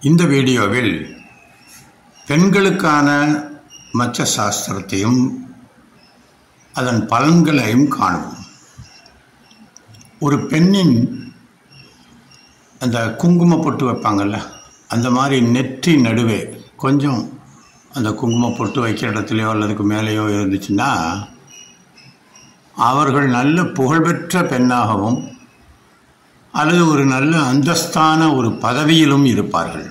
இந்த வீடியோவில் பெண்களுக்கான மச்ச சாஸ்திரத்தையும் அதன் பலன்களையும் காணுவோம். ஒரு பெண்ணின் அந்த குங்கும பொட்டு வைப்பாங்கள்ல, அந்த மாதிரி நெற்றி நடுவே கொஞ்சம் அந்த குங்கும பொட்டு வைக்கிற இடத்துலையோ அல்லதுக்கு மேலேயோ இருந்துச்சுன்னா அவர்கள் நல்ல புகழ்பெற்ற பெண்ணாகவும் அல்லது ஒரு நல்ல அந்தஸ்தான ஒரு பதவியிலும் இருப்பார்கள்.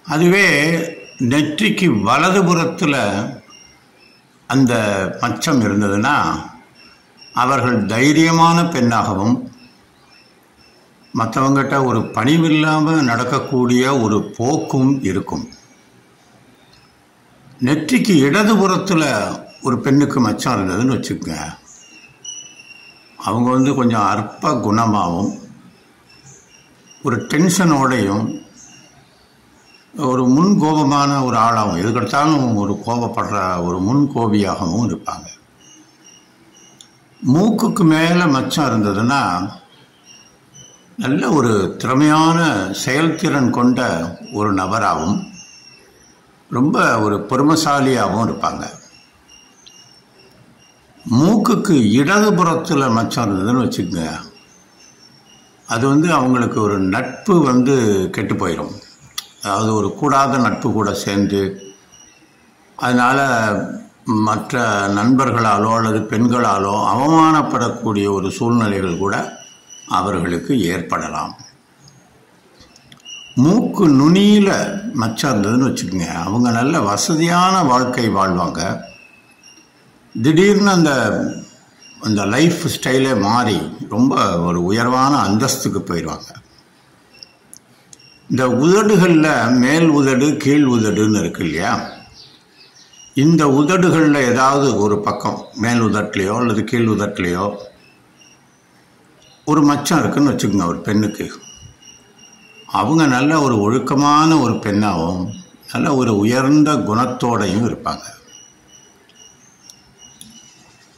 அதுவே நெற்றிக்கு வலதுபுறத்தில் அந்த மச்சம் இருந்ததுன்னா அவர்கள் தைரியமான பெண்ணாகவும் மற்றவங்கிட்ட ஒரு பணிவில்லாமல் நடக்கக்கூடிய ஒரு போக்கும் இருக்கும். நெற்றிக்கு இடதுபுறத்தில் ஒரு பெண்ணுக்கு மச்சம் இருந்ததுன்னு வச்சுக்கோங்க, அவங்க கொஞ்சம் அற்ப குணமாகவும் ஒரு டென்ஷனோடையும் ஒரு முன்கோபமான ஒரு ஆளாகவும் எதுக்கெடுத்தாலும் ஒரு கோபப்படுற ஒரு முன்கோபியாகவும் இருப்பாங்க. மூக்குக்கு மேலே மச்சம் இருந்ததுன்னா நல்ல ஒரு திறமையான செயல்திறன் கொண்ட ஒரு நபராகவும் ரொம்ப ஒரு பொறுமைசாலியாகவும் இருப்பாங்க. மூக்குக்கு இடதுபுறத்தில் மச்சம் இருந்ததுன்னு வச்சுக்கோங்க, அது அவங்களுக்கு ஒரு நட்பு கெட்டு போயிடும். அதாவது ஒரு கூடாத நட்பு கூட சேர்ந்து அதனால் மற்ற நண்பர்களாலோ அல்லது பெண்களாலோ அவமானப்படக்கூடிய ஒரு சூழ்நிலைகள் கூட அவர்களுக்கு ஏற்படலாம். மூக்கு நுனியில் மச்சம் இருந்ததுன்னு வச்சுக்கோங்க, அவங்க நல்ல வசதியான வாழ்க்கை வாழ்வாங்க. திடீர்னு அந்த லைஃப் ஸ்டைலே மாறி ரொம்ப ஒரு உயர்வான அந்தஸ்துக்கு போயிடுவாங்க. இந்த உதடுகளில் மேல் உதடு கீழ் உதடுன்னு இருக்கு இல்லையா, இந்த உதடுகளில் ஏதாவது ஒரு பக்கம் மேல் உதட்டுலையோ அல்லது கீழ் உதட்டுலையோ ஒரு மச்சம் இருக்குன்னு வச்சுக்கோங்க, ஒரு பெண்ணுக்கு அவங்க நல்ல ஒரு ஒழுக்கமான ஒரு பெண்ணாகவும் நல்ல ஒரு உயர்ந்த குணத்தோடையும் இருப்பாங்க.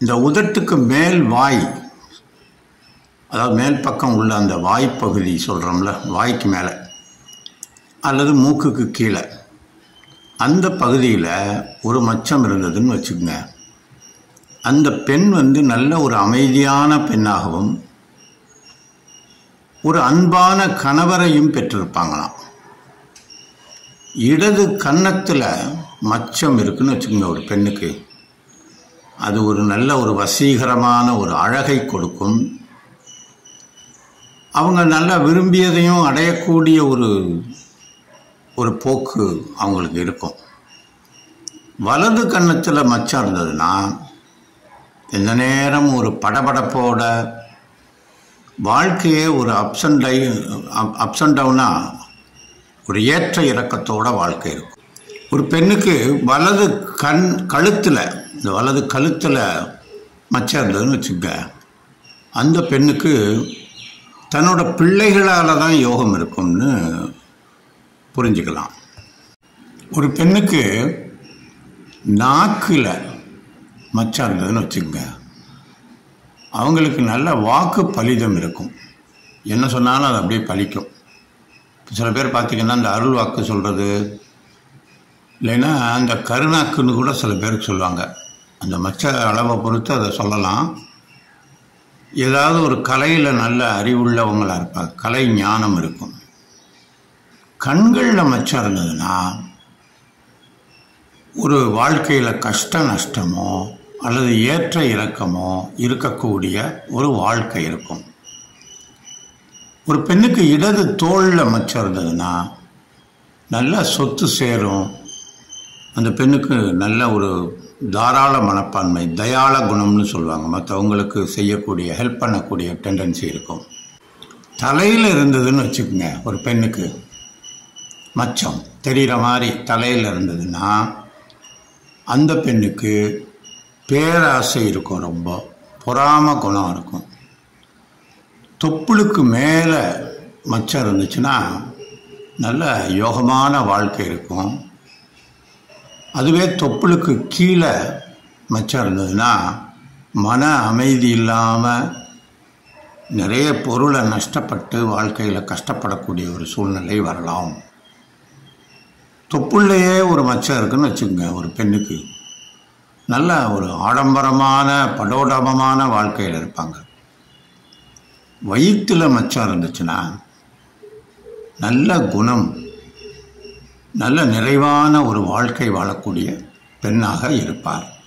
இந்த உதட்டுக்கு மேல் வாய், அதாவது மேல் பக்கம் உள்ள அந்த வாய்ப்பகுதி சொல்கிறோம்ல, வாய்க்கு மேலே அல்லது மூக்குக்கு கீழே அந்த பகுதியில் ஒரு மச்சம் இருந்ததுன்னு வச்சுக்கோங்க, அந்த பெண் நல்ல ஒரு அமைதியான பெண்ணாகவும் ஒரு அன்பான கணவரையும் பெற்றிருப்பாங்களாம். இடது கன்னத்தில் மச்சம் இருக்குன்னு வச்சுக்கோங்க ஒரு பெண்ணுக்கு, அது ஒரு நல்ல ஒரு வசீகரமான ஒரு அழகை கொடுக்கும். அவங்க நல்லா விரும்பியதையும் அடையக்கூடிய ஒரு போக்கு அவங்களுக்கு இருக்கும். வலது கன்னத்தில் மச்சம் இருந்ததுன்னா எந்த நேரம் ஒரு படபடப்போட வாழ்க்கையே ஒரு அப்ஸ் அண்ட் டவுனாக ஒரு ஏற்ற இறக்கத்தோட வாழ்க்கை இருக்கும். ஒரு பெண்ணுக்கு வலது கழுத்தில், இந்த வலது கழுத்தில் மச்சம் இருந்ததுன்னு வச்சுக்க, அந்த பெண்ணுக்கு தன்னோட பிள்ளைகளால் தான் யோகம் இருக்கும்னு புரிஞ்சுக்கலாம். ஒரு பெண்ணுக்கு நாக்கில் மச்சம் இருந்ததுன்னு வச்சுக்கோங்க, அவங்களுக்கு நல்ல வாக்கு பலிதம் இருக்கும். என்ன சொன்னாலும் அது அப்படியே பலிக்கும். சில பேர் பார்த்திங்கன்னா அந்த அருள் வாக்கு சொல்கிறது, இல்லைன்னா அந்த கருநாக்குன்னு கூட சில பேருக்கு சொல்லுவாங்க. அந்த மச்ச அளவை பொறுத்து அதை சொல்லலாம். ஏதாவது ஒரு கலையில் நல்ல அறிவுள்ளவங்களாக இருப்பாங்க, கலை ஞானம் இருக்கும். கண்களில் மச்சம் இருந்ததுன்னா ஒரு வாழ்க்கையில் கஷ்ட நஷ்டமோ அல்லது ஏற்ற இறக்கமோ இருக்கக்கூடிய ஒரு வாழ்க்கை இருக்கும். ஒரு பெண்ணுக்கு இடது தோளில் மச்சம் இருந்ததுன்னா நல்ல சொத்து சேரும். அந்த பெண்ணுக்கு நல்ல ஒரு தாராள மனப்பான்மை, தயாள குணம்னு சொல்லுவாங்க, மற்றவங்களுக்கு செய்யக்கூடிய ஹெல்ப் பண்ணக்கூடிய டெண்டன்சி இருக்கும். தலையில் இருந்ததுன்னு வச்சுக்கோங்க, ஒரு பெண்ணுக்கு மச்சம் தெரிகிற மாதிரி தலையில் இருந்ததுன்னா அந்த பெண்ணுக்கு பேராசை இருக்கும், ரொம்ப பொறாம குணம் இருக்கும். தொப்புளுக்கு மேலே மச்சம் இருந்துச்சுன்னா நல்ல யோகமான வாழ்க்கை இருக்கும். அதுவே தொப்புளுக்கு கீழே மச்சம் இருந்ததுன்னா மன அமைதி இல்லாமல் நிறைய பொருளை நஷ்டப்பட்டு வாழ்க்கையில் கஷ்டப்படக்கூடிய ஒரு சூழ்நிலை வரலாம். தொப்புள்ளையே ஒரு மச்சம் இருக்குன்னு வச்சுக்கோங்க. ஒரு பெண்ணுக்கு நல்ல ஒரு ஆடம்பரமான படோடபமான வாழ்க்கையில் இருப்பாங்க. வயிற்றில் மச்சம் இருந்துச்சுன்னா நல்ல குணம், நல்ல நிறைவான ஒரு வாழ்க்கை வாழக்கூடிய பெண்ணாக இருப்பார்.